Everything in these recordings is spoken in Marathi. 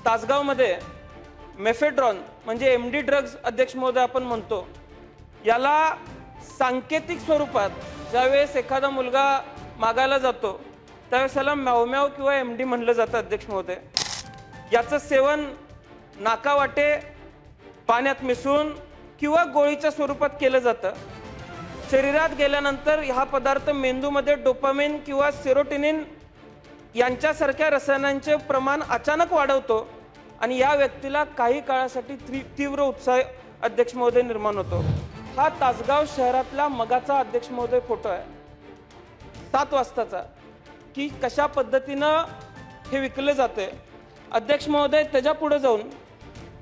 तासगावमध्ये मेफेड्रॉन म्हणजे MD ड्रग्ज अध्यक्ष महोदय आपण म्हणतो, याला सांकेतिक स्वरूपात ज्यावेळेस एखादा मुलगा मागायला जातो त्यावेळेस त्याला म्याव किंवा MD म्हणलं जातं अध्यक्ष महोदय. याचं सेवन नाकावाटे पाण्यात मिसळून किंवा गोळीच्या स्वरूपात केलं जातं. शरीरात गेल्यानंतर हा पदार्थ मेंदूमध्ये डोपामिन किंवा सेरोटोनिन यांच्यासारख्या रसायनांचे प्रमाण अचानक वाढवतो आणि या व्यक्तीला काही काळासाठी तीव्र उत्साह अध्यक्ष महोदय निर्माण होतो. हा तासगाव शहरातला मगाचा अध्यक्ष महोदय फोटो आहे 7 वाजताचा, की कशा पद्धतीनं हे विकलं जाते अध्यक्ष महोदय. त्याच्या पुढे जाऊन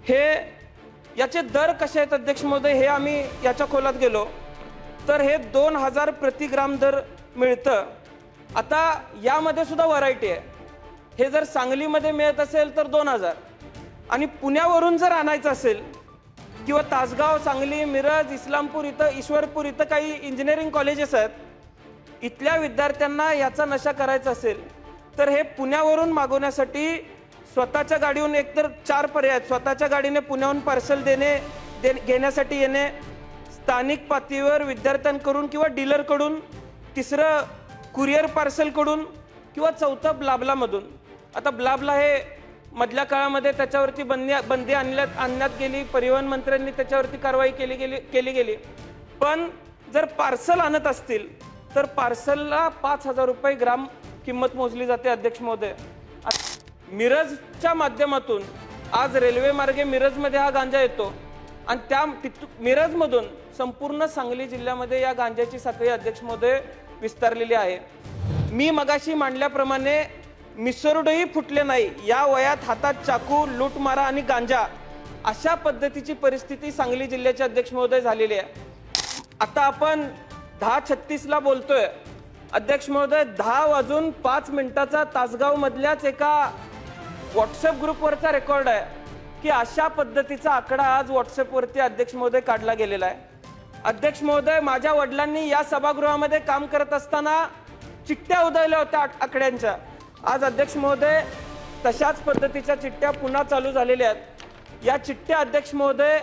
हे याचे दर कसे आहेत अध्यक्ष महोदय हे आम्ही याच्या खोलात गेलो तर हे 2000 प्रति ग्राम दर मिळतं. आता यामध्ये सुद्धा व्हरायटी आहे. हे जर सांगलीमध्ये मिळत असेल तर 2000 आणि पुण्यावरून जर आणायचं असेल किंवा तासगाव, सांगली, मिरज, इस्लामपूर इथं, ईश्वरपूर इथं काही इंजिनिअरिंग कॉलेजेस आहेत, इथल्या विद्यार्थ्यांना याचा नशा करायचा असेल तर हे पुण्यावरून मागवण्यासाठी स्वतःच्या गाडीहून एकतर 4 पर्याय आहेत. स्वतःच्या गाडीने पुण्याहून पार्सल घेण्यासाठी येणे, स्थानिक पातळीवर विद्यार्थ्यांकडून किंवा डीलरकडून, तिसरं कुरिअर पार्सलकडून किंवा चौथं ब्लाबलामधून. आता ब्लाबला हे मधल्या काळामध्ये त्याच्यावरती बंदी आणण्यात गेली, परिवहन मंत्र्यांनी त्याच्यावरती कारवाई केली गेली. पण जर पार्सल आणत असतील तर पार्सलला 5000 रुपये ग्राम किंमत मोजली जाते अध्यक्ष महोदय. मिरजच्या माध्यमातून आज रेल्वे मार्गे मिरजमध्ये हा गांजा येतो आणि त्या मिरजमधून संपूर्ण सांगली जिल्ह्यामध्ये या गांजाची साखळी अध्यक्ष महोदय विस्तारलेली आहे. मी मगाशी मांडल्याप्रमाणे मिसरडही फुटले नाही. या वयात हातात चाकू, लूटमारा आणि गांजा अशा पद्धतीची परिस्थिती सांगली जिल्ह्याचे अध्यक्ष महोदय झालेली आहे. आता आपण 10:36ला बोलतोय अध्यक्ष महोदय. 10:05 तासगाव मधल्याच एका व्हॉट्सअप ग्रुपवरचा रेकॉर्ड आहे की अशा पद्धतीचा आकडा आज व्हॉट्सअपवरती अध्यक्ष महोदय काढला गेलेला आहे. अध्यक्ष महोदय, माझ्या वडिलांनी या सभागृहामध्ये काम करत असताना चिठ्ठ्या उधळल्या होत्या आकड्यांच्या. आज अध्यक्ष महोदय तशाच पद्धतीच्या चिठ्ठ्या पुन्हा चालू झालेल्या आहेत. या चिठ्ठ्या अध्यक्ष महोदय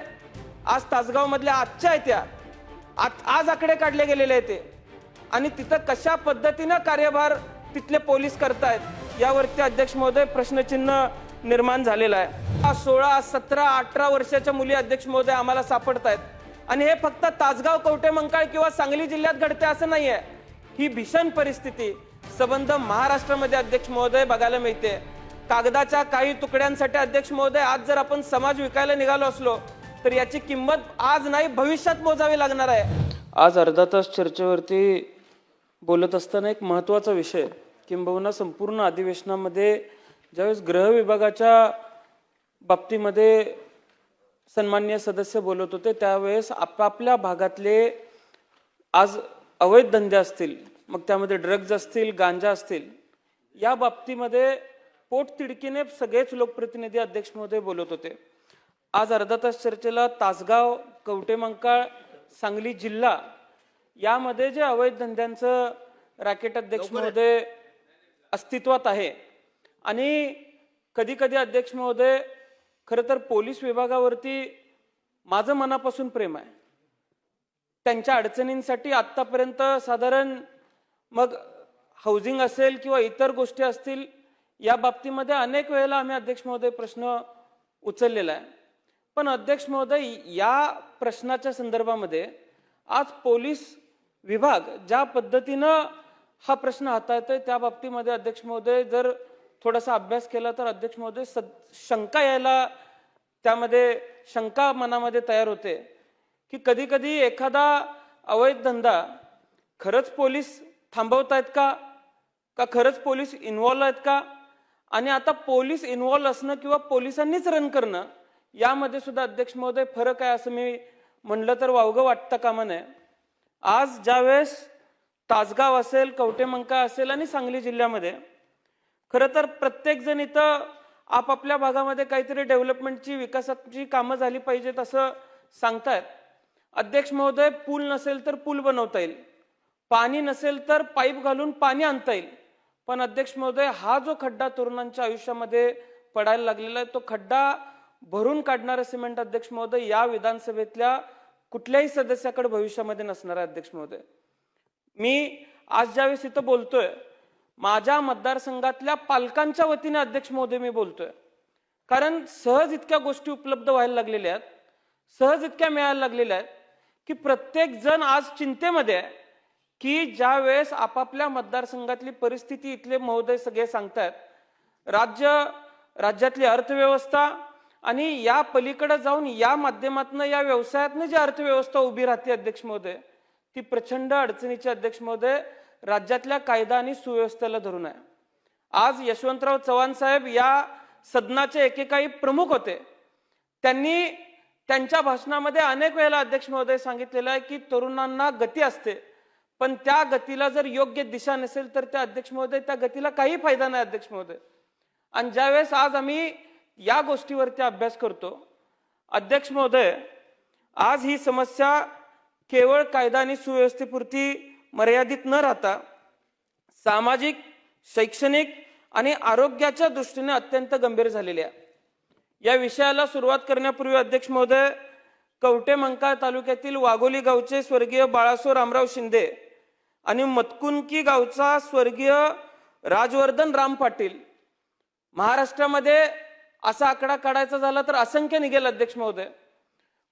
आज तासगाव मधल्या आजच्या आहेत, त्या आज आकडे काढले गेलेले आहेत ते, आणि तिथं कशा पद्धतीनं कार्यभार तिथले पोलीस करतायत यावरती अध्यक्ष महोदय प्रश्नचिन्ह निर्माण झालेला आहे. 16, 17, 18 वर्षाच्या मुली अध्यक्ष महोदय आम्हाला सापडत आहेत आणि हे फक्त तासगाव, कवठेमंकाळ किंवा सांगली जिल्ह्यात घडते असं नाहीये. ही भीषण परिस्थिती संबंध महाराष्ट्रामध्ये अध्यक्ष महोदय बघायला मिळते. कागदाच्या काही तुकड्यांसाठी अध्यक्ष महोदय आज जर आपण समाज विकायला निघालो असलो तर याची किंमत आज नाही भविष्यात मोजावी लागणार आहे. आज अर्धा तास चर्चेवरती बोलत असताना एक महत्त्वाचा विषय, किंबहुना संपूर्ण अधिवेशनामध्ये ज्यावेळेस गृह विभागाच्या बाबतीमध्ये सन्माननीय सदस्य बोलत होते त्यावेळेस आपापल्या भागातले आज अवैध धंदे असतील, मग त्यामध्ये ड्रग्ज असतील, गांजा असतील, या बाबतीमध्ये पोटतिडकीने सगळेच लोकप्रतिनिधी अध्यक्ष महोदय बोलत होते. आज अर्धा तास चर्चेला तासगाव, कवठेमंकाळ, सांगली जिल्हा यामध्ये जे अवैध धंद्यांचं रॅकेट अध्यक्ष महोदय अस्तित्वात आहे आणि कधी कधी अध्यक्ष महोदय खरं तर पोलीस विभागावरती माझं मनापासून प्रेम आहे. त्यांच्या अडचणींसाठी आतापर्यंत साधारण मग हाऊसिंग असेल किंवा इतर गोष्टी असतील या बाबतीमध्ये अनेक वेळेला आम्ही अध्यक्ष महोदय प्रश्न उचललेला आहे. पण अध्यक्ष महोदय या प्रश्नाच्या संदर्भामध्ये आज पोलीस विभाग ज्या पद्धतीनं हा प्रश्न हाताळतोय त्या बाबतीमध्ये अध्यक्ष महोदय जर थोडासा अभ्यास केला तर अध्यक्ष महोदय शंका यायला, त्यामध्ये शंका मनामध्ये तयार होते की कधी कधी एखादा अवैध धंदा खरंच पोलीस थांबवतायत का खरंच पोलीस इन्व्हॉल्व आहेत का, आणि आता पोलीस इन्व्हॉल्व असणं किंवा पोलिसांनीच रन करणं यामध्ये सुद्धा अध्यक्ष महोदय फरक आहे असं मी म्हणलं तर वावगं वाटतं कामा नये. आज ज्यावेळेस तासगाव असेल, कवठेमंकाळ असेल आणि सांगली जिल्ह्यामध्ये खरं तर प्रत्येक जण इथं आपापल्या भागामध्ये काहीतरी डेव्हलपमेंटची, विकासाची कामं झाली पाहिजेत असं सांगतायत. अध्यक्ष महोदय, पूल नसेल तर पूल बनवता येईल, पाणी नसेल तर पाईप घालून पाणी आणता येईल, पण अध्यक्ष महोदय हा जो खड्डा तरुणांच्या आयुष्यामध्ये पडायला लागलेला आहे तो खड्डा भरून काढणारं सिमेंट अध्यक्ष महोदय या विधानसभेतल्या कुठल्याही सदस्याकडे भविष्यामध्ये नसणार आहे अध्यक्ष महोदय. मी आज ज्यावेळेस इथं बोलतोय माझ्या मतदारसंघातल्या पालकांच्या वतीने अध्यक्ष महोदय मी बोलतोय, कारण सहज इतक्या गोष्टी उपलब्ध व्हायला लागलेल्या आहेत, सहज इतक्या मिळायला लागलेल्या आहेत की प्रत्येक जण आज चिंतेमध्ये आहे की ज्या वेळेस आपापल्या मतदारसंघातली परिस्थिती इथले महोदय सगळे सांगतात, राज्यातली अर्थव्यवस्था आणि या पलीकडे जाऊन या माध्यमातून या व्यवसायातनं जी अर्थव्यवस्था उभी राहते अध्यक्ष महोदय ती प्रचंड अडचणीची अध्यक्ष महोदय राज्यातल्या कायदा आणि सुव्यवस्थेला धरून आहे. आज यशवंतराव चव्हाण साहेब या सदनाचे एकेकाळी प्रमुख होते. त्यांनी त्यांच्या भाषणामध्ये अनेक वेळेला अध्यक्ष महोदय सांगितलेलं आहे की तरुणांना गती असते, पण त्या गतीला जर योग्य दिशा नसेल तर त्या अध्यक्ष महोदय त्या गतीला काही फायदा नाही अध्यक्ष महोदय. आणि ज्यावेळेस आज आम्ही या गोष्टीवरती अभ्यास करतो अध्यक्ष महोदय, आज ही समस्या केवळ कायदा आणि सुव्यवस्थेपुरती मर्यादित न राहता सामाजिक, शैक्षणिक आणि आरोग्याच्या दृष्टीने अत्यंत गंभीर झालेली आहे. या विषयाला सुरुवात करण्यापूर्वी अध्यक्ष महोदय, कवठेमंकाळ तालुक्यातील वाघोली गावचे स्वर्गीय बाळासो रामराव शिंदे आणि मतकुंकी गावचा स्वर्गीय राजवर्धन राम पाटील, महाराष्ट्रामध्ये असा आकडा काढायचा झाला तर असंख्य निघेल अध्यक्ष महोदय,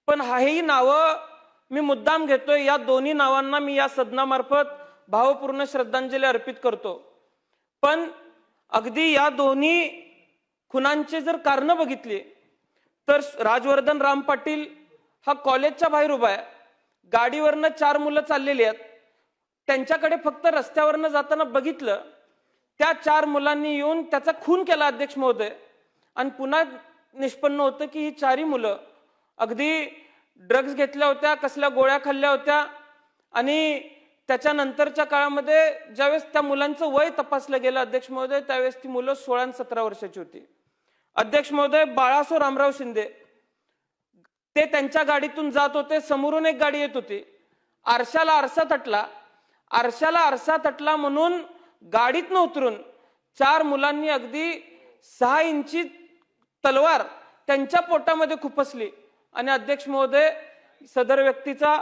पण ही नावं मी मुद्दाम घेतोय. या दोन्ही नावांना मी या सदनामार्फत भावपूर्ण श्रद्धांजली अर्पित करतो. पण अगदी या दोन्ही खुनांचे जर कारण बघितली तर राजवर्धन राम पाटील हा कॉलेजच्या बाहेर उभा आहे, गाडीवरनं 4 मुलं चाललेली आहेत, त्यांच्याकडे फक्त रस्त्यावरनं जाताना बघितलं, त्या 4 मुलांनी येऊन त्याचा खून केला अध्यक्ष महोदय. आणि पुन्हा निष्पन्न होतं की ही 4ही मुलं अगदी ड्रग्ज घेतल्या होत्या, कसल्या गोळ्या खाल्ल्या होत्या आणि त्याच्यानंतरच्या काळामध्ये ज्यावेळेस त्या मुलांचं वय तपासलं गेलं अध्यक्ष महोदय त्यावेळेस ती मुलं 16 आणि 17 वर्षाची होती. अध्यक्ष महोदय, बाळासो रामराव शिंदे ते त्यांच्या गाडीतून जात होते, समोरून एक गाडी येत होती, आरशाला आरसा तटला म्हणून गाडीतनं उतरून 4 मुलांनी अगदी 6 इंची तलवार त्यांच्या पोटामध्ये खुपसली आणि अध्यक्ष महोदय सदर व्यक्तीचा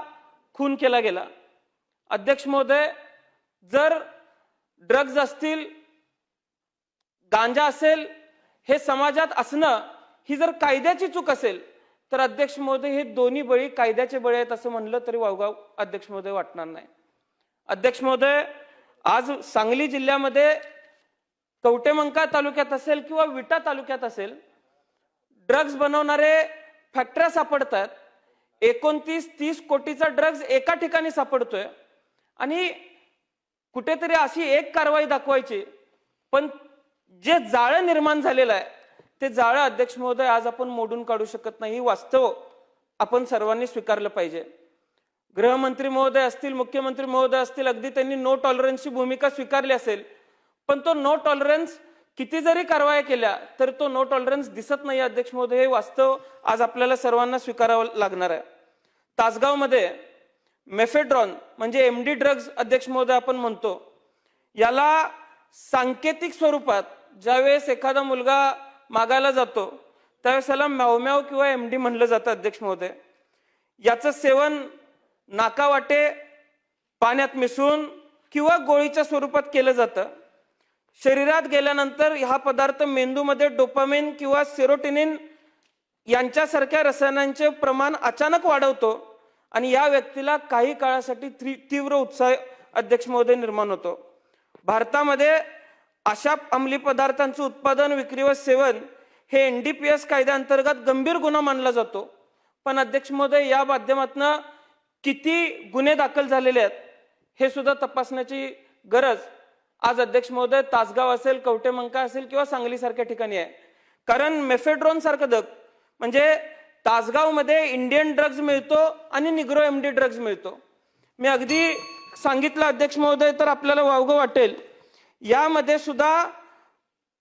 खून केला गेला. अध्यक्ष महोदय, जर ड्रग्ज असतील, गांजा असेल, हे समाजात असणं ही जर कायद्याची चूक असेल तर अध्यक्ष महोदय हे दोन्ही बळी कायद्याचे बळी आहेत असं म्हणलं तरी वावगाव अध्यक्ष महोदय वाटणार नाही. अध्यक्ष महोदय, आज सांगली जिल्ह्यामध्ये कवठेमंकाळ तालुक्यात असेल किंवा विटा तालुक्यात असेल, ड्रग्ज बनवणारे फॅक्टऱ्या सापडतात. 29-30 कोटीचा ड्रग्ज एका ठिकाणी सापडतोय आणि कुठेतरी अशी एक कारवाई दाखवायची, पण जे जाळं निर्माण झालेलं आहे ते जाळं अध्यक्ष महोदय आज आपण मोडून काढू शकत नाही. वास्तव आपण सर्वांनी स्वीकारलं पाहिजे. गृहमंत्री महोदय असतील, मुख्यमंत्री महोदय असतील, अगदी त्यांनी नो टॉलरन्सची भूमिका स्वीकारली असेल, पण तो नो टॉलरन्स किती जरी कारवाया केल्या तर तो नो टॉलरन्स दिसत नाही अध्यक्ष महोदय. हे वास्तव आज आपल्याला सर्वांना स्वीकारावं लागणार आहे. तासगावमध्ये मेफेड्रॉन म्हणजे MD ड्रग्ज अध्यक्ष महोदय आपण म्हणतो, याला सांकेतिक स्वरूपात ज्यावेळेस एखादा मुलगा मागायला जातो त्यावेळेस त्याला म्याव किंवा MD म्हणलं जातं अध्यक्ष महोदय. याचं सेवन नाकावाटे, पाण्यात मिसळून किंवा गोळीच्या स्वरूपात केलं जातं. शरीरात गेल्यानंतर हा पदार्थ मेंदूमध्ये डोपामिन किंवा सेरोटोनिन यांच्यासारख्या रसायनांचे प्रमाण अचानक वाढवतो आणि या व्यक्तीला काही काळासाठी तीव्र उत्साह अध्यक्ष महोदय निर्माण होतो. भारतामध्ये अशा अंमली पदार्थांचं उत्पादन, विक्री व सेवन हे NDPS कायद्याअंतर्गत गंभीर गुन्हा मानला जातो. पण अध्यक्ष महोदय, या माध्यमातून किती गुन्हे दाखल झालेले आहेत हे सुद्धा तपासण्याची गरज आज अध्यक्ष महोदय तासगाव असेल, कवठेमंकाळ असेल किंवा सांगली सारख्या ठिकाणी आहे. कारण मेफेड्रॉन सारखं म्हणजे तासगावमध्ये इंडियन ड्रग्ज मिळतो आणि निग्रो MD ड्रग्ज मिळतो. मी अगदी सांगितलं अध्यक्ष महोदय तर आपल्याला वावगं वाटेल, यामध्ये सुद्धा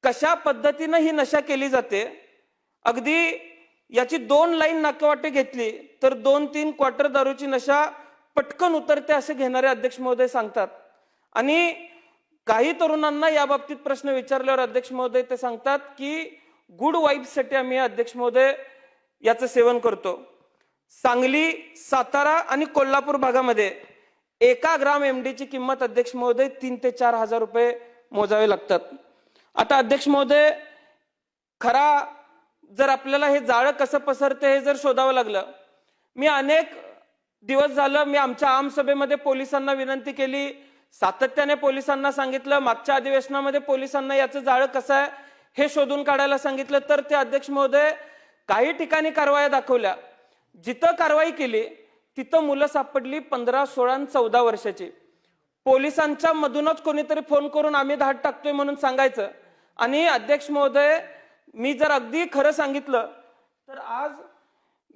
कशा पद्धतीनं ही नशा केली जाते. अगदी याची 2 लाईन नाकेवाटे घेतली तर 2-3 क्वार्टर दारूची नशा पटकन उतरते असे घेणारे अध्यक्ष महोदय सांगतात. आणि काही तरुणांना या बाबतीत प्रश्न विचारल्यावर अध्यक्ष महोदय ते सांगतात की गुड वाईब्ससाठी आम्ही अध्यक्ष महोदय याचं सेवन करतो. सांगली, सातारा आणि कोल्हापूर भागामध्ये 1 ग्राम एमडीची किंमत अध्यक्ष महोदय 3 ते 4 हजार रुपये मोजावे लागतात. आता अध्यक्ष महोदय, खरा जर आपल्याला हे जाळं कसं पसरते हे जर शोधावं लागलं, मी अनेक दिवस झालं मी आमच्या आमसभेमध्ये पोलिसांना विनंती केली, सातत्याने पोलिसांना सांगितलं, मागच्या अधिवेशनामध्ये पोलिसांना याचं जाळं कसं आहे हे शोधून काढायला सांगितलं, तर ते अध्यक्ष महोदय काही ठिकाणी कारवाया दाखवल्या. जिथं कारवाई केली तिथं मुलं सापडली 15, 16 आणि 14 वर्षाची. पोलिसांच्या मधूनच कोणीतरी फोन करून आम्ही धाड टाकतोय म्हणून सांगायचं. आणि अध्यक्ष महोदय, मी जर अगदी खरं सांगितलं तर आज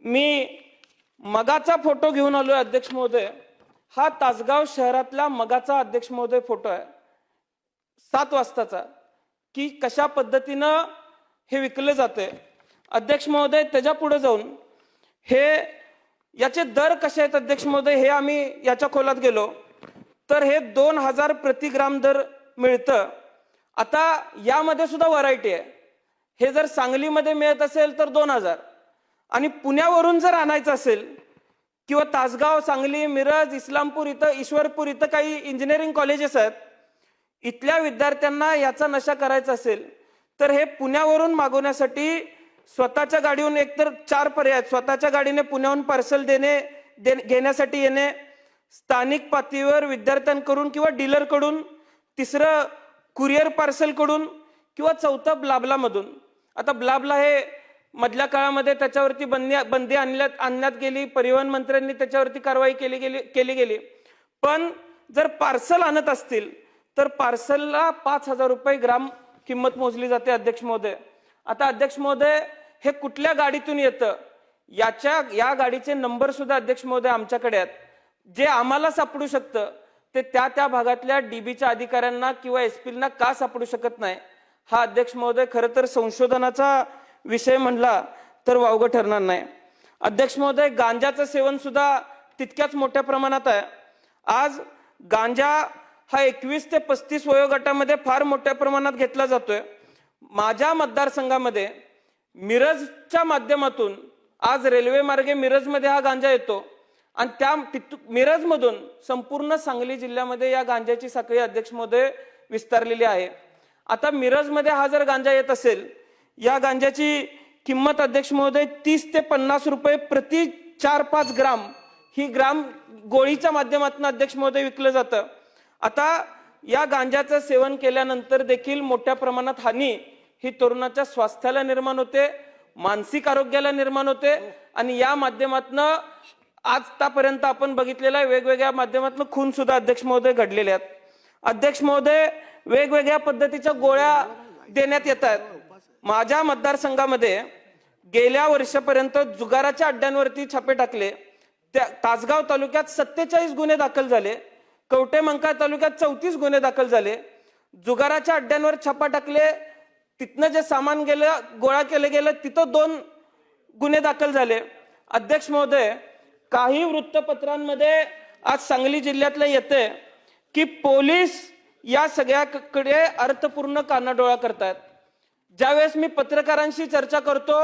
मी मगाचा फोटो घेऊन आलोय अध्यक्ष महोदय. हा तासगाव शहरातला मगाचा अध्यक्ष महोदय फोटो आहे 7 वाजताचा, की कशा पद्धतीनं हे विकले जाते. अध्यक्ष महोदय, त्याच्या पुढे जाऊन हे याचे दर कसे आहेत अध्यक्ष महोदय, हे आम्ही याच्या खोलात गेलो तर हे 2000 प्रति ग्राम दर मिळतं. आता यामध्ये सुद्धा व्हरायटी आहे. हे जर सांगलीमध्ये मिळत असेल तर 2000, आणि पुण्यावरून जर आणायचं असेल किंवा तासगाव, सांगली, मिरज, इस्लामपूर इथं, ईश्वरपूर इथं काही इंजिनिअरिंग कॉलेजेस आहेत, इथल्या विद्यार्थ्यांना याचा नशा करायचा असेल तर हे पुण्यावरून मागवण्यासाठी स्वतःच्या गाडीहून एकतर 4 पर्याय, स्वतःच्या गाडीने पुण्याहून पार्सल घेण्यासाठी येणे, स्थानिक पातळीवर विद्यार्थ्यांकडून किंवा डीलरकडून, तिसरं कुरिअर पार्सल कडून, किंवा चौथं ब्लाबलामधून. आता ब्लाबला हे मधल्या काळामध्ये त्याच्यावरती बंदी आणण्यात गेली, परिवहन मंत्र्यांनी त्याच्यावरती कारवाई केली गेली. पण जर पार्सल आणत असतील तर पार्सलला 5000 रुपये ग्राम किंमत मोजली जाते अध्यक्ष महोदय. आता अध्यक्ष महोदय, हे कुठल्या गाडीतून येतं या गाडीचे नंबर सुद्धा अध्यक्ष महोदय आमच्याकडे आहेत. जे आम्हाला सापडू शकतं ते त्या भागातल्या डीबीच्या अधिकाऱ्यांना किंवा एसपीना का सापडू शकत नाही, हा अध्यक्ष महोदय खरं तर संशोधनाचा विषय म्हणला तर वावगं ठरणार नाही. अध्यक्ष महोदय, गांजाचं सेवन सुद्धा तितक्याच मोठ्या प्रमाणात आहे. आज गांजा हा 21 ते 35 वयोगटामध्ये फार मोठ्या प्रमाणात घेतला जातोय. माझ्या मतदारसंघामध्ये मिरजच्या माध्यमातून आज रेल्वे मार्गे मिरजमध्ये हा गांजा येतो आणि त्या मिरजमधून संपूर्ण सांगली जिल्ह्यामध्ये या गांजाची साखळी अध्यक्ष महोदय विस्तारलेली आहे. आता मिरजमध्ये हा जर गांजा येत असेल, या गांजाची किंमत अध्यक्ष महोदय 30 ते 50 रुपये प्रति 4-5 ग्राम ही ग्राम गोळीच्या माध्यमातून अध्यक्ष महोदय विकलं जातं. आता या गांजाचं सेवन केल्यानंतर देखील मोठ्या प्रमाणात हानी ही तरुणाच्या स्वास्थ्याला निर्माण होते, मानसिक आरोग्याला निर्माण होते, आणि या माध्यमातून आजपर्यंत आपण बघितलेल्या वेगवेगळ्या माध्यमातून खून सुद्धा अध्यक्ष महोदय घडलेले आहेत. अध्यक्ष महोदय, वेगवेगळ्या पद्धतीच्या गोळ्या देण्यात येत आहेत. माझ्या मतदारसंघामध्ये गेल्या वर्षापर्यंत जुगाराच्या अड्ड्यांवरती छापे टाकले. त्या तासगाव तालुक्यात 47 गुन्हे दाखल झाले, कवठेमंकाळ तालुक्यात 34 गुन्हे दाखल झाले. जुगाराच्या अड्ड्यांवर छापा टाकले, तिथनं जे सामान गेलं, गोळा केलं गेलं, तिथं 2 गुन्हे दाखल झाले. अध्यक्ष महोदय, काही वृत्तपत्रांमध्ये आज सांगली जिल्ह्यातलं येते की पोलीस या सगळ्याकडे अर्थपूर्ण कानाडोळा करतात. ज्यावेळेस मी पत्रकारांशी चर्चा करतो,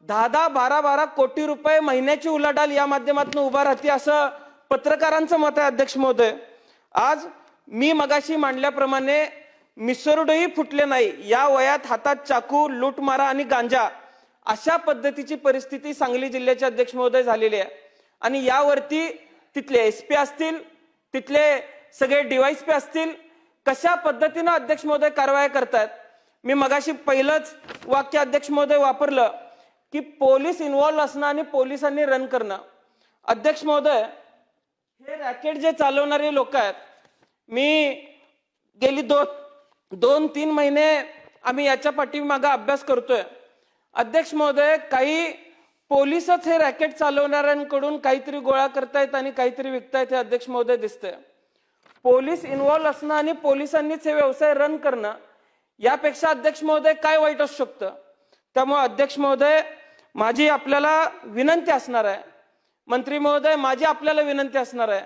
10-10, 12-12 कोटी रुपये महिन्याची उलाढाल या माध्यमातून उभा राहते असं पत्रकारांचं मत आहे. अध्यक्ष महोदय, आज मी मगाशी मांडल्याप्रमाणे मिसरूडही फुटले नाही, या वयात हातात चाकू, लूटमारा आणि गांजा अशा पद्धतीची परिस्थिती सांगली जिल्ह्याचे अध्यक्ष महोदय झालेली आहे. आणि यावरती तिथले एसपी असतील, तिथले सगळे डीवायएसपी असतील, कशा पद्धतीनं अध्यक्ष महोदय कारवाई करतात. मी मगाशी पहिलंच वाक्य अध्यक्ष महोदय वापरलं की पोलीस इन्व्हॉल्व असणं आणि पोलिसांनी रन करणं. अध्यक्ष महोदय, हे रॅकेट जे चालवणारे लोक आहेत, मी गेली 2-3 महिने आम्ही याच्या पाठीमागे अभ्यास करतोय. अध्यक्ष महोदय, काही पोलीसच हे रॅकेट चालवणाऱ्यांकडून काहीतरी गोळा करतायत आणि काहीतरी विकतायत हे अध्यक्ष महोदय दिसतंय. पोलीस इन्व्हॉल्व असणं आणि पोलिसांनीच हे व्यवसाय रन करणं यापेक्षा अध्यक्ष महोदय काय वाईट असू शकतं. त्यामुळे अध्यक्ष महोदय, माझी आपल्याला विनंती असणार आहे, मंत्री महोदय, माझी आपल्याला विनंती असणार आहे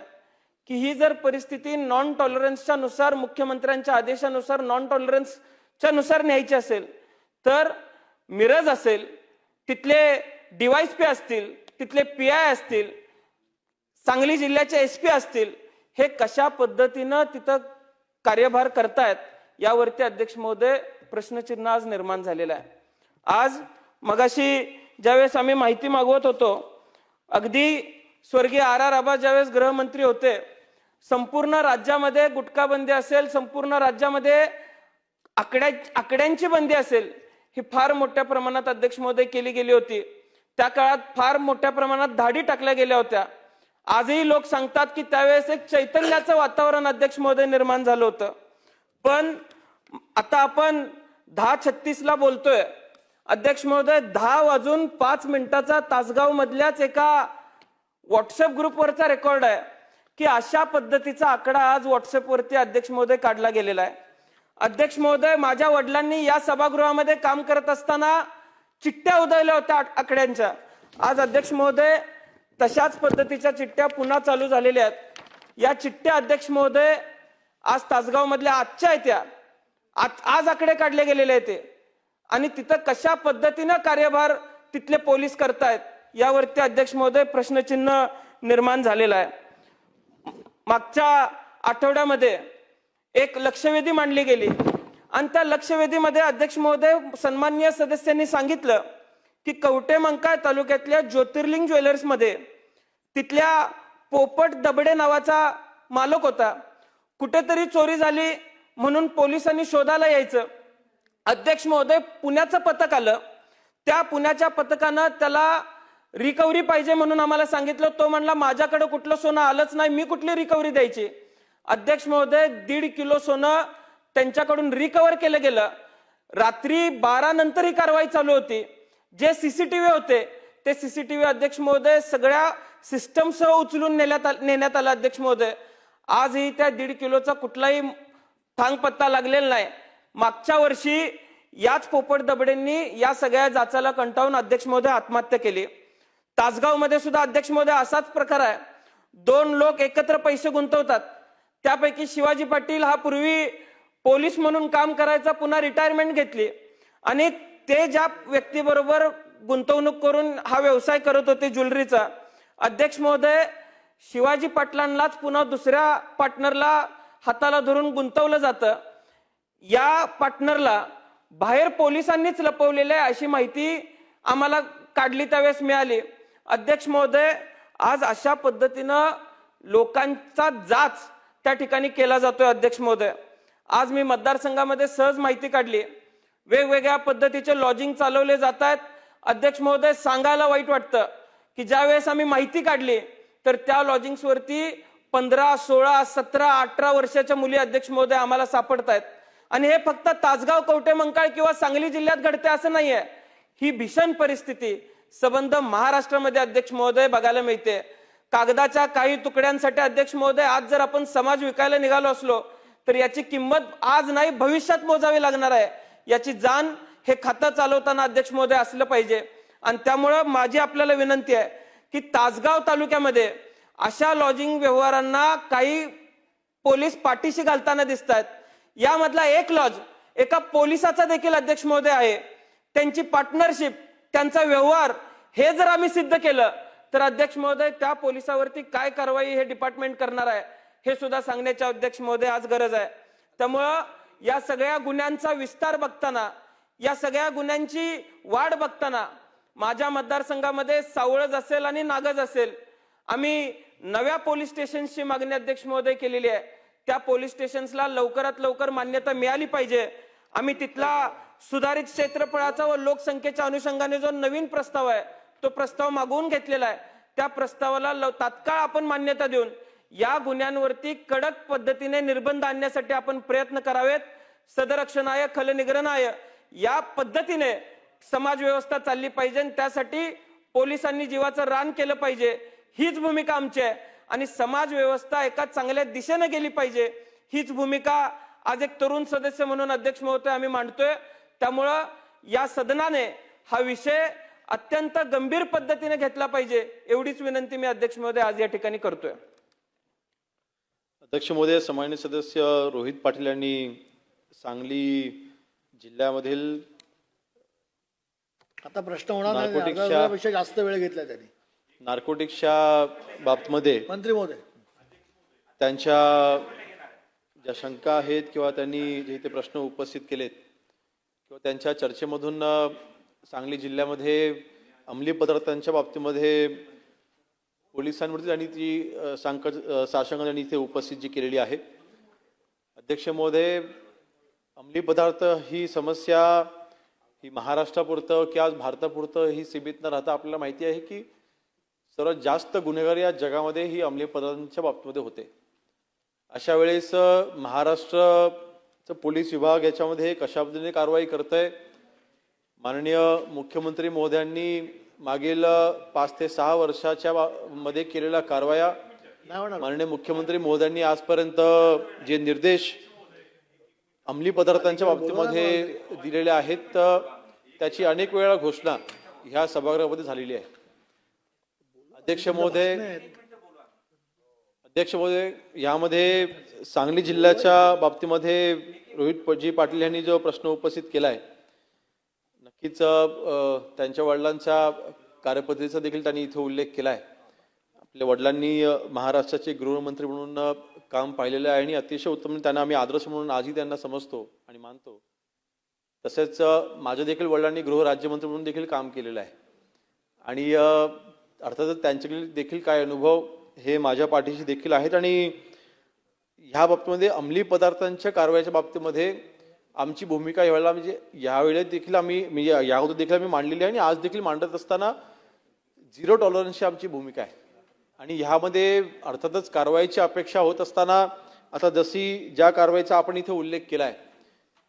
की ही जर परिस्थिती नॉन टॉलरन्सच्या नुसार, मुख्यमंत्र्यांच्या आदेशानुसार नॉन टॉलरन्सच्या नुसार न्यायची असेल तर मिरज असेल, तिथले DYSP असतील, तिथले PI असतील, सांगली जिल्ह्याचे SP असतील, हे कशा पद्धतीनं तिथं कार्यभार करतायत यावरती अध्यक्ष महोदय प्रश्नचिन्ह आज निर्माण झालेला आहे. आज मगाशी ज्यावेळेस आम्ही माहिती मागवत होतो, अगदी स्वर्गीय RR आबा ज्यावेळेस गृहमंत्री होते, संपूर्ण राज्यामध्ये गुटखा बंदी असेल, संपूर्ण राज्यामध्ये आकड्यांची बंदी असेल, ही फार मोठ्या प्रमाणात अध्यक्ष महोदय केली गेली होती. त्या काळात फार मोठ्या प्रमाणात धाडी टाकल्या गेल्या होत्या. आजही लोक सांगतात की त्यावेळेस एक चैतन्याचं वातावरण अध्यक्ष महोदय निर्माण झालं होतं. पण आता आपण 10:36 बोलतोय. अध्यक्ष महोदय 10:05 तासगाव मधल्याच एका व्हॉट्सअप ग्रुपवरचा रेकॉर्ड आहे की अशा पद्धतीचा आकडा आज व्हॉट्सअपवरती अध्यक्ष महोदय काढला गेलेला आहे. अध्यक्ष महोदय, माझ्या वडिलांनी या सभागृहामध्ये काम करत असताना चिठ्ठ्या उधळल्या होत्या आकड्यांच्या. आज अध्यक्ष महोदय तशाच पद्धतीच्या चिठ्ठ्या पुन्हा चालू झालेल्या आहेत. या चिठ्ठ्या अध्यक्ष महोदय आज तासगाव मधल्या आजच्या आहेत, त्या आज आकडे काढले गेलेले आहेत ते, आणि तिथं कशा पद्धतीनं कार्यभार तिथले पोलीस करतायत यावरती अध्यक्ष महोदय प्रश्नचिन्ह निर्माण झालेला आहे. मागच्या आठवड्यामध्ये एक लक्षवेधी मांडली गेली आणि त्या लक्षवेधीमध्ये अध्यक्ष महोदय सन्माननीय सदस्यांनी सांगितलं की कवठेमंकाळ तालुक्यातल्या ज्योतिर्लिंग ज्वेलर्स मध्ये तिथल्या पोपट दबडे नावाचा मालक होता. कुठेतरी चोरी झाली म्हणून पोलिसांनी शोधायला यायचं. अध्यक्ष महोदय, पुण्याचं पथक आलं. त्या पुण्याच्या पथकानं त्याला रिकव्हरी पाहिजे म्हणून आम्हाला सांगितलं. तो म्हणला माझ्याकडे कुठलं सोनं आलंच नाही, मी कुठली रिकव्हरी द्यायची. अध्यक्ष महोदय, 1.5 किलो सोनं त्यांच्याकडून रिकव्हर केलं गेलं. रात्री 12 नंतर ही कारवाई चालू होती. जे CCTV होते ते CCTV अध्यक्ष महोदय सगळ्या सिस्टमसह उचलून नेण्यात आलं. अध्यक्ष महोदय, आजही त्या 1.5 किलोचा कुठलाही थांग पत्ता लागलेला नाही. मागच्या वर्षी याच पोपट दबडेंनी या सगळ्या जाचाला कंटाळून अध्यक्ष महोदय आत्महत्या केली. तासगाव मध्ये सुद्धा अध्यक्ष महोदय असाच प्रकार आहे. 2 लोक एकत्र पैसे गुंतवतात. त्यापैकी शिवाजी पाटील हा पूर्वी पोलीस म्हणून काम करायचा, पुन्हा रिटायरमेंट घेतली आणि ते ज्या व्यक्तीबरोबर गुंतवणूक करून हा व्यवसाय करत होते ज्वेलरीचा, अध्यक्ष महोदय शिवाजी पाटलांनाच पुन्हा दुसऱ्या पार्टनरला हाताला धरून गुंतवलं जातं. या पार्टनरला बाहेर पोलिसांनीच लपवलेलं आहे अशी माहिती आम्हाला काढली त्यावेळेस मिळाली. अध्यक्ष महोदय, आज अशा पद्धतीनं लोकांचा जाच त्या ठिकाणी केला जातोय. अध्यक्ष महोदय, आज मी मतदारसंघामध्ये सहज माहिती काढली. वेगवेगळ्या पद्धतीचे लॉजिंग चालवले जात आहेत. अध्यक्ष महोदय, सांगायला वाईट वाटतं की ज्यावेळेस आम्ही माहिती काढली तर त्या लॉजिंग्सवरती 15, 16, 17, 18 वर्षाच्या मुली अध्यक्ष महोदय आम्हाला सापडत आहेत. आणि हे फक्त तासगाव, कवठेमंकाळ किंवा सांगली जिल्ह्यात घडते असं नाहीये. ही भीषण परिस्थिती संबंध महाराष्ट्रामध्ये अध्यक्ष महोदय बघायला मिळते. कागदाच्या काही तुकड्यांसाठी अध्यक्ष महोदय आज जर आपण समाज विकायला निघालो असलो तर याची किंमत आज नाही भविष्यात मोजावी लागणार आहे. याची जाण हे खातं चालवताना अध्यक्ष महोदय असलं पाहिजे. आणि त्यामुळे माझी आपल्याला विनंती आहे की तासगाव तालुक्यामध्ये अशा लॉजिंग व्यवहारांना काही पोलीस पाठीशी घालताना दिसत आहेत. यामधला एक लॉज एका पोलिसाचा देखील अध्यक्ष महोदय आहे. त्यांची पार्टनरशिप, त्यांचा व्यवहार हे जर आम्ही सिद्ध केलं तर अध्यक्ष महोदय त्या पोलिसावरती काय कारवाई हे डिपार्टमेंट करणार आहे हे सुद्धा सांगण्याची अध्यक्ष महोदय आज गरज आहे. त्यामुळं या सगळ्या गुन्ह्यांचा विस्तार बघताना, या सगळ्या गुन्ह्यांची वाढ बघताना माझ्या मतदारसंघामध्ये सावळज असेल आणि नागज असेल, आम्ही नव्या पोलीस स्टेशनची मागणी अध्यक्ष महोदय केलेली आहे. त्या पोलीस स्टेशन्सला लवकरात लवकर मान्यता मिळाली पाहिजे. आम्ही तिथला सुधारित क्षेत्रफळाचा व लोकसंख्येच्या अनुषंगाने जो नवीन प्रस्ताव आहे तो प्रस्ताव मागवून घेतलेला आहे. त्या प्रस्तावाला तात्काळ आपण मान्यता देऊन या गुन्ह्यांवरती कडक पद्धतीने निर्बंध आणण्यासाठी आपण प्रयत्न करावेत. सदरक्षणाय खलनिग्रहणाय या पद्धतीने समाज व्यवस्था चालली पाहिजे. त्यासाठी पोलिसांनी जीवाचं रान केलं पाहिजे, हीच भूमिका आमची आहे. आणि समाज व्यवस्था एका चांगल्या दिशेने गेली पाहिजे, हीच भूमिका आज एक तरुण सदस्य म्हणून अध्यक्ष महोदय आम्ही मांडतोय. त्यामुळं या सदनाने हा विषय अत्यंत गंभीर पद्धतीने घेतला पाहिजे, एवढीच विनंती मी अध्यक्ष महोदय आज या ठिकाणी करतोय. अध्यक्ष महोदय, सन्माननीय सदस्य रोहित पाटील यांनी सांगली जिल्ह्यामधील आता प्रश्न होणार नाही, नार्कोटिक्सच्या- अर्ध्या तासापेक्षा जास्त वेळ घेतला त्यांनी. नार्कोटिक्सच्या बाबतीमध्ये मंत्री महोदय, त्यांच्या ज्या शंका आहेत किंवा त्यांनी जे ते प्रश्न उपस्थित केलेत किंवा त्यांच्या चर्चेमधून सांगली जिल्ह्यामध्ये अंमली पदार्थांच्या बाबतीमध्ये पोलिसांवरती त्यांनी ती साशंका त्यांनी इथे उपस्थित जी केलेली आहे. अध्यक्ष महोदय, अंमली पदार्थ ही समस्या ही महाराष्ट्रापुरतं किंवा भारतापुरतं ही सीमित न राहता आपल्याला माहिती आहे की सर्वात जास्त गुन्हेगारी या जगामध्ये ही अंमली पदार्थांच्या बाबतीमध्ये होते. अशा वेळेस महाराष्ट्राचं पोलीस विभाग याच्यामध्ये कशा पद्धतीने कारवाई करतंय. माननीय मुख्यमंत्री महोदयांनी मागील 5 ते 6 वर्षाच्या मध्ये केलेल्या कारवाया, नाही होणार. माननीय मुख्यमंत्री महोदयांनी आजपर्यंत जे निर्देश अंमली पदार्थांच्या बाबतीमध्ये दिलेले आहेत त्याची अनेक वेळा घोषणा ह्या सभागृहामध्ये झालेली आहे. अध्यक्ष महोदय, यामध्ये सांगली जिल्ह्याच्या बाबतीमध्ये रोहित पाटील यांनी जो प्रश्न उपस्थित केलाय, नक्कीच त्यांच्या वडिलांच्या कार्यपद्धतीचा देखील त्यांनी इथे उल्लेख केलाय. आपल्या वडिलांनी महाराष्ट्राचे गृहमंत्री म्हणून काम पाहिलेलं आहे आणि अतिशय उत्तम, त्यांना आम्ही आदर्श म्हणून आजही त्यांना समजतो आणि मानतो. तसेच माझ्या देखील वडिलांनी गृह राज्यमंत्री म्हणून देखील काम केलेलं आहे आणि अर्थातच त्यांच्याकडे देखील काय अनुभव हे माझ्या पाठीशी देखील आहेत. आणि ह्या बाबतीमध्ये अंमली पदार्थांच्या कारवाईच्या बाबतीमध्ये आमची भूमिका यावेळेला म्हणजे यावेळेला देखील आम्ही म्हणजे याअगोदर देखील आम्ही मांडलेली आहे आणि आज देखील मांडत असताना 0 टॉलरन्सची आमची भूमिका आहे. आणि ह्यामध्ये अर्थातच कारवाईची अपेक्षा होत असताना आता जशी ज्या कारवाईचा आपण इथे उल्लेख केला आहे,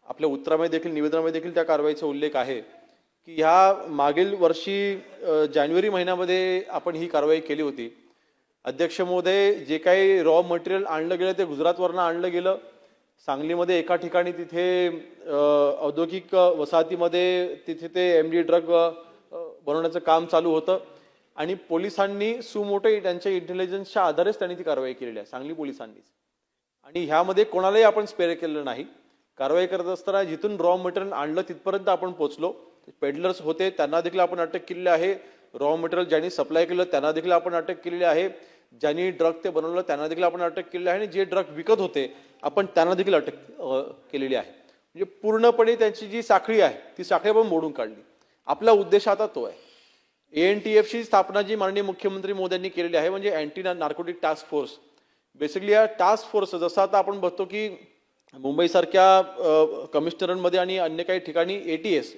आपल्या उत्तरामध्ये देखील निवेदनामध्ये देखील त्या कारवाईचा उल्लेख आहे की ह्या मागील वर्षी जानेवारी महिन्यामध्ये आपण ही कारवाई केली होती. अध्यक्ष महोदय, जे काही रॉ मटेरियल आणलं गेलं ते गुजरातवरनं आणलं गेलं. सांगलीमध्ये एका ठिकाणी तिथे औद्योगिक वसाहतीमध्ये तिथे ते MD ड्रग बनवण्याचं काम चालू होतं आणि पोलिसांनी सुमोटो त्यांच्या इंटेलिजन्सच्या आधारेच त्यांनी ती कारवाई केलेली आहे, सांगली पोलिसांनीच. आणि ह्यामध्ये कोणालाही आपण स्पेअर केलेलं नाही. कारवाई करत असताना जिथून रॉ मटेरियल आणलं तिथपर्यंत आपण पोहोचलो. पेडलर्स होते त्यांना देखील आपण अटक केलेली आहे. रॉ मटेरियल ज्यांनी सप्लाय केलं त्यांना देखील आपण अटक केलेली आहे. ज्यांनी ड्रग ते बनवलं त्यांना देखील आपण अटक केलेली आहे आणि जे ड्रग विकत होते आपण त्यांना देखील अटक केलेली आहे. म्हणजे पूर्णपणे त्यांची जी साखळी आहे ती साखळी आपण मोडून काढली. आपला उद्देश आता तो आहे. ANTFची स्थापना जी माननीय मुख्यमंत्री मोदींनी केलेली आहे म्हणजे anti narcotic task force. Basically या टास्क फोर्स जसं आता आपण बघतो की मुंबईसारख्या कमिशनरांमध्ये आणि अन्य काही ठिकाणी ATS